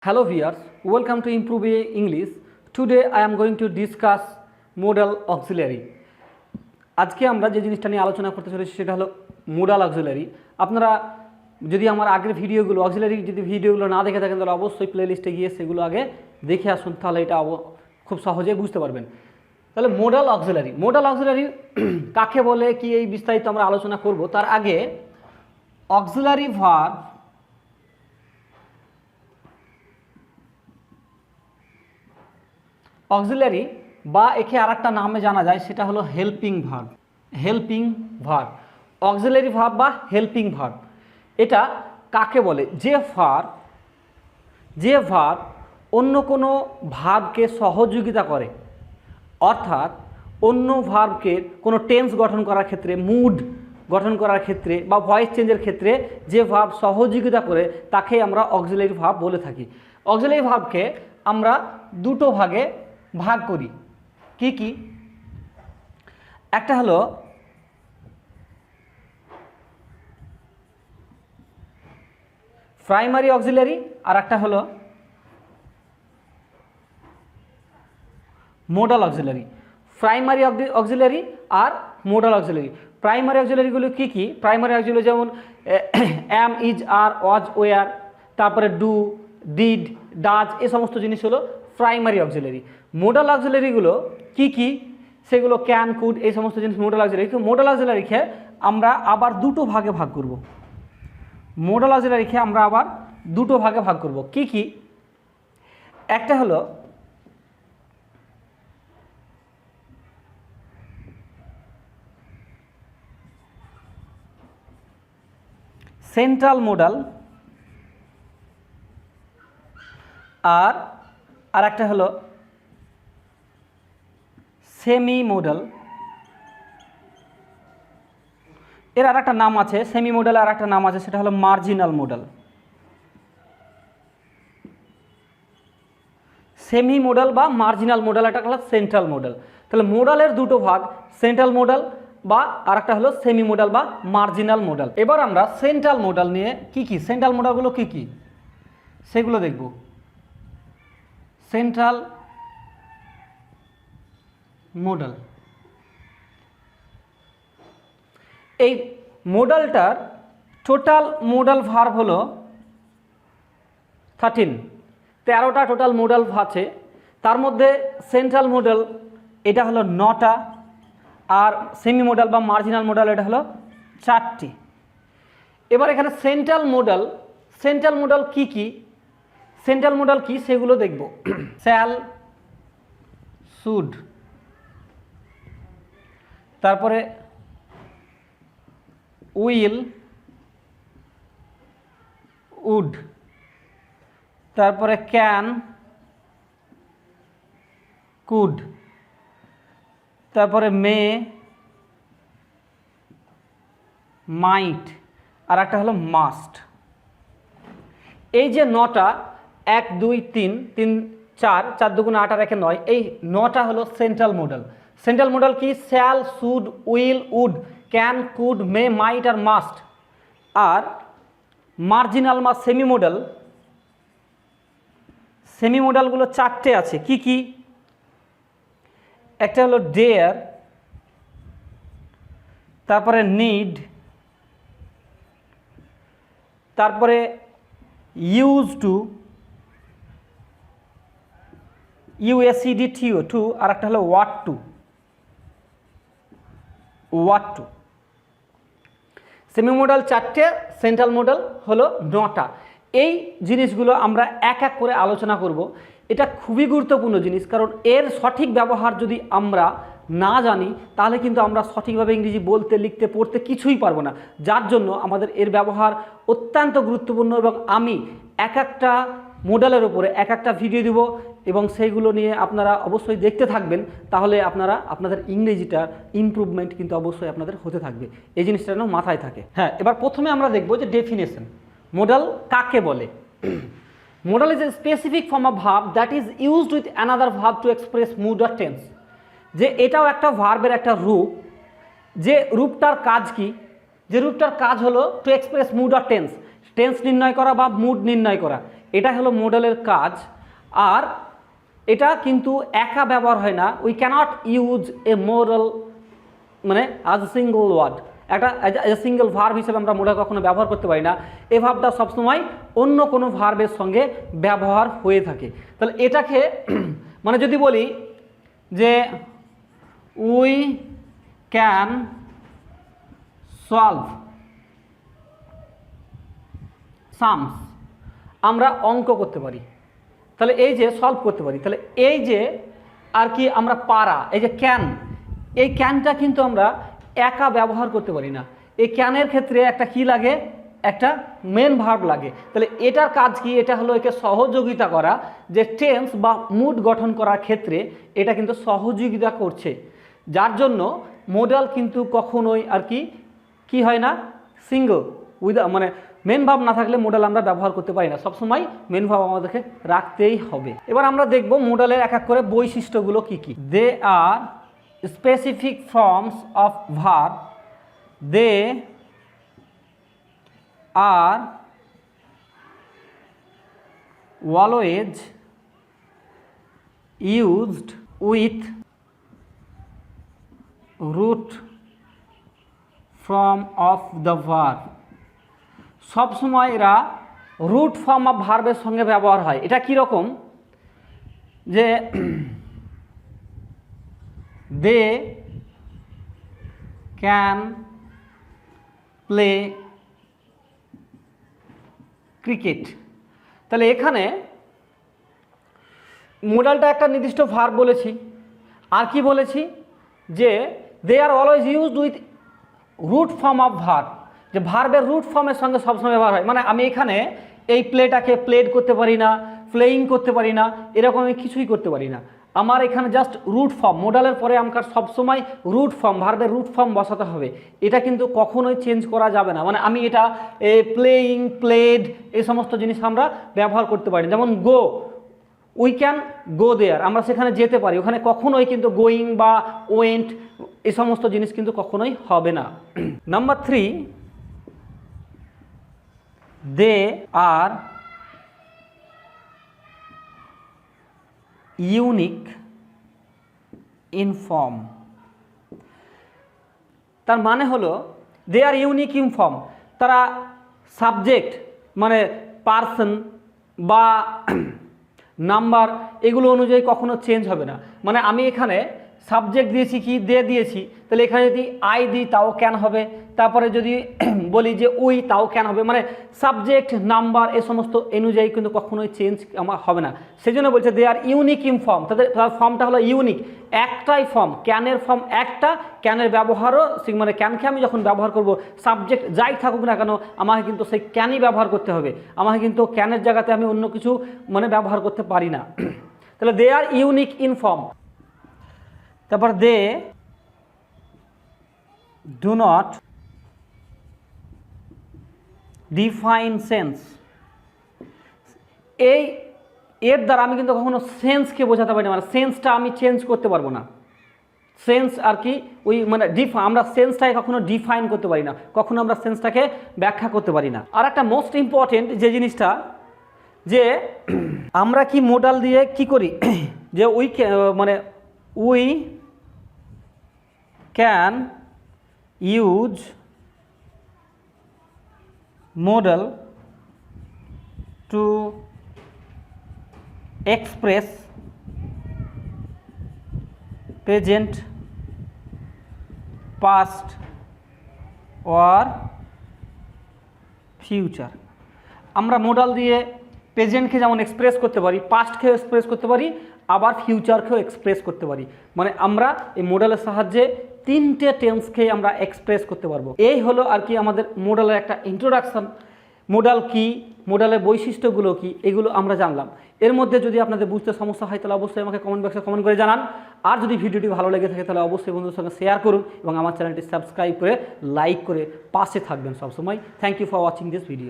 Hello viewers, welcome to Improve English. Today I am going to discuss modal auxiliary. আজকে আমরা যে জিনিসটা নিয়ে আলোচনা করতে চলেছি সেটা হলো modal auxiliary. আপনারা যদি আমার আগের ভিডিওগুলো অক্সিলারি যদি ভিডিওগুলো না দেখে থাকেন তাহলে অবশ্যই প্লেলিস্টে গিয়ে সেগুলো আগে দেখে আসুন, তাহলে এটা খুব সহজে বুঝতে পারবেন। তাহলে modal auxiliary কাকে বলে কি এই বিস্তারিত আমরা আলোচনা করব। তার আগে auxiliary verb অক্সিলারি বা একে আরেকটা নামে জানা যায় সেটা হলো হেল্পিং ভার্ব। অক্সিলারি ভার্ব বা হেল্পিং ভার্ব এটা কাকে বলে? যে ভার্ব অন্য কোনো ভার্বকে সহযোগিতা করে, অর্থাৎ অন্য ভার্বকে কোনো টেন্স গঠন করার ক্ষেত্রে, মুড গঠন করার ক্ষেত্রে বা ভয়েস চেঞ্জের ক্ষেত্রে যে ভার্ব সহযোগিতা করে তাকে আমরা অক্সিলারি ভার্ব বলে থাকি। অক্সিলারি ভার্বকে আমরা দুটো ভাগে ভাগ করি। কি কি? একটা হলো প্রাইমারি অক্সিলারি আর একটা হলো মোডাল অক্সিলারি। প্রাইমারি অক্সিলারি আর মোডাল অক্সিলারি। প্রাইমারি অক্সিলারিগুলো কি কি? প্রাইমারি অক্সিলারি যেমন অ্যাম, ইজ, আর, ওয়াজ, ওয়ার, তারপরে ডু, ডিড, ডাজ, এই সমস্ত জিনিস হলো প্রাইমারি অক্সিলারি। মোডাল অক্সিলারিগুলো কি কি? সেগুলো ক্যান, কুড, এই সমস্ত জিনিস মোডাল অক্সিলারি। মোডাল অক্সিলারিকে আমরা আবার দুটো ভাগে ভাগ করব। মোডাল অক্সিলারিকে আমরা আবার দুটো ভাগে ভাগ করব। কি কি? একটা হলো সেন্ট্রাল মোডাল আর একটা হলো সেমি মোডাল। এর আর একটা নাম আছে, সেমি মোডাল আর একটা নাম আছে, সেটা হলো মার্জিনাল মোডাল। সেমি মোডাল বা মার্জিনাল মোডাল, এটা হলো সেন্ট্রাল মোডাল। তাহলে মোডালের দুটো ভাগ, সেন্ট্রাল মোডাল বা আর একটা হলো সেমি মোডাল বা মার্জিনাল মোডাল। এবার আমরা সেন্ট্রাল মোডাল নিয়ে কি কি, সেন্ট্রাল মোডালগুলো কি কি সেগুলো দেখব। সেন্ট্রাল মোডাল, এই মোডালটার টোটাল মোডাল ভার্ব হলো 13টা টোটাল মোডাল আছে। তার মধ্যে সেন্ট্রাল মোডাল এটা হলো 9টা, আর সেমি মোডাল বা মার্জিনাল মোডাল এটা হলো 4টি। এবার এখানে সেন্ট্রাল মোডাল কি কি, সেন্ট্রাল মোডাল কি সেগুলো দেখব। শ্যাল, শুড, তারপরে উইল, উড, তারপরে ক্যান, কুড, তারপরে মে, মাইট, আর একটা হলো মাস্ট। এই যে 9টা, 1 2 3 3 4 4 2 8 আর 1 9, এই 9টা হলো সেন্ট্রাল মোডাল। সেন্ট্রাল মোডাল কি? Shall, should, will, would, can, could, may, might আর মাস্ট। আর মার্জিনাল বা সেমি মোডালগুলো 4টে আছে। কি কি? একটা হলো ডেয়ার, তারপরে নিড, তারপরে ইউজ টু, USED আর একটা হলো ওয়াট টু। সেমি মোডাল 4টে, সেন্ট্রাল মোডাল হলো 9টা। এই জিনিসগুলো আমরা এক এক করে আলোচনা করব। এটা খুবই গুরুত্বপূর্ণ জিনিস, কারণ এর সঠিক ব্যবহার যদি আমরা না জানি তাহলে কিন্তু আমরা সঠিকভাবে ইংরেজি বলতে, লিখতে, পড়তে কিছুই পারবো না। যার জন্য আমাদের এর ব্যবহার অত্যন্ত গুরুত্বপূর্ণ, এবং আমি এক একটা মোডালের উপরে এক একটা ভিডিও দিব এবং সেইগুলো নিয়ে আপনারা অবশ্যই দেখতে থাকবেন। তাহলে আপনাদের ইংরেজিটার ইমপ্রুভমেন্ট কিন্তু অবশ্যই আপনাদের হতে থাকবে। এই জিনিসটা যেন মাথায় থাকে। হ্যাঁ, এবার প্রথমে আমরা দেখব যে ডেফিনেশন। মোডাল কাকে বলে? Modal is a specific form of verb that is used with another verb to express mood or tense. যে এটাও একটা ভার্বের একটা রূপ, যে রূপটার কাজ কি? যে রূপটার কাজ হলো to express mood or tense. Tense নির্ণয় করা বা মুড নির্ণয় করা। এটা হলো মডেলের কাজ। আর এটা কিন্তু একা ব্যবহার হয় না, we can't use a model মানে অ্যাজ এ সিঙ্গল ওয়ার্ড, একটা এজ এ সিঙ্গল ভার্ব হিসেবে আমরা মডেল কখনো ব্যবহার করতে পারি না। এই ভার্বটা সবসময় অন্য কোনো ভার্বের সঙ্গে ব্যবহার হয়ে থাকে। তাহলে এটাকে মানে যদি বলি যে উই ক্যান সলভ সামস, আমরা অঙ্ক করতে পারি, তাহলে এই যে সলভ করতে পারি, তাহলে এই যে আর কি আমরা পারা, এই যে ক্যান, এই ক্যানটা কিন্তু আমরা একা ব্যবহার করতে পারি না। এই ক্যানের ক্ষেত্রে একটা কি লাগে, একটা মেন ভার্ব লাগে। তাহলে এটার কাজ কি, এটা হলো একে সহযোগিতা করা, যে টেন্স বা মুড গঠন করার ক্ষেত্রে এটা কিন্তু সহযোগিতা করছে, যার জন্য মডাল কিন্তু কখনোই আর কি হয় না, সিঙ্গল মানে মেন ভাব না থাকলে মডেল আমরা ব্যবহার করতে পারি না, সবসময় মেন ভাব আমাদেরকে রাখতেই হবে। এবার আমরা দেখব মডেলের এক এক করে বৈশিষ্ট্যগুলো কি কি। They are specific forms of verb, they are always used with root form of the verb, সবসময় এরা রুট ফর্ম অফ ভার্বের সঙ্গে ব্যবহার হয়। এটা কীরকম, যে দে ক্যান প্লে ক্রিকেট, তাহলে এখানে মডেলটা একটা নির্দিষ্ট ভার্ব বলেছি, আর কি বলেছি যে they are always used with root form of verb, যে ভার্বের রুট ফর্মের সঙ্গে সবসময় ব্যবহার হয়। মানে আমি এখানে এই প্লেটাকে প্লেড করতে পারি না, প্লেয়িং করতে পারি না, এরকম আমি কিছুই করতে পারি না। আমার এখানে জাস্ট রুট ফর্ম, মডেলের পরে আমাকে সবসময় রুট ফর্ম, ভার্বের রুট ফর্ম বসাতে হবে, এটা কিন্তু কখনোই চেঞ্জ করা যাবে না। মানে আমি এটা প্লেয়িং, প্লেড এই সমস্ত জিনিস আমরা ব্যবহার করতে পারি। যেমন গো, উই ক্যান গো দেয়ার, আমরা সেখানে যেতে পারি, ওখানে কখনোই কিন্তু গোয়িং বা ওয়েন্ট এই সমস্ত জিনিস কিন্তু কখনোই হবে না। Number 3, they are unique in form, তার মানে হলো they are unique in form, তারা সাবজেক্ট মানে পার্সন বা নাম্বার এগুলো অনুযায়ী কখনো চেঞ্জ হবে না। মানে আমি এখানে সাবজেক্ট দিয়েছি কি দে দিয়েছি, তাহলে এখানে যদি আই দিই তাও ক্যান হবে, তারপরে যদি বলি যে উই তাও ক্যান হবে। মানে সাবজেক্ট, নাম্বার এ সমস্ত অনুযায়ী কিন্তু কখনোই চেঞ্জ আমার হবে না। সেই জন্য বলছে দে আর ইউনিক ইন ফর্ম, তাদের ফর্মটা হলো ইউনিক, একটাই ফর্ম, ক্যানের ফর্ম একটা, ক্যানের ব্যবহারও মানে ক্যানকে আমি যখন ব্যবহার করব, সাবজেক্ট যাই থাকুক না কেন আমাকে কিন্তু সেই ক্যানই ব্যবহার করতে হবে, আমাকে কিন্তু ক্যানের জায়গাতে আমি অন্য কিছু মানে ব্যবহার করতে পারি না। তাহলে they are unique in form. তারপর they do not define sense, এর দ্বারা আমি কিন্তু কখনো সেন্সকে বোঝাতে পারি না, মানে সেন্সটা আমি চেঞ্জ করতে পারবো না। সেন্স আর কি ওই মানে আমরা সেন্সটাকে কখনো ডিফাইন করতে পারি না, কখনো আমরা সেন্সটাকে ব্যাখ্যা করতে পারি না। আর একটা মোস্ট ইম্পর্টেন্ট যে জিনিসটা, যে আমরা কি মডাল দিয়ে কি করি, যে মানে we can use model to express present, past or future। আমরা মডেল দিয়ে প্রেজেন্টকে যেমন এক্সপ্রেস করতে পারি, পাস্টকেও এক্সপ্রেস করতে পারি, আবার ফিউচারকেও এক্সপ্রেস করতে পারি। মানে আমরা এই মডেলের সাহায্যে তিনটে টেন্সকে আমরা এক্সপ্রেস করতে পারবো। এই হলো আর কি আমাদের মডেলের একটা ইন্ট্রোডাকশন। মডেল কি, মডেলের বৈশিষ্ট্যগুলো কি, এগুলো আমরা জানলাম। এর মধ্যে যদি আপনাদের বুঝতে সমস্যা হয় তাহলে অবশ্যই আমাকে কমেন্ট বক্সে কমেন্ট করে জানান। আর যদি ভিডিওটি ভালো লেগে থাকে তাহলে অবশ্যই বন্ধুদের সঙ্গে শেয়ার করুন এবং আমার চ্যানেলটি সাবস্ক্রাইব করে লাইক করে পাশে থাকবেন সবসময়। Thank you for watching this video.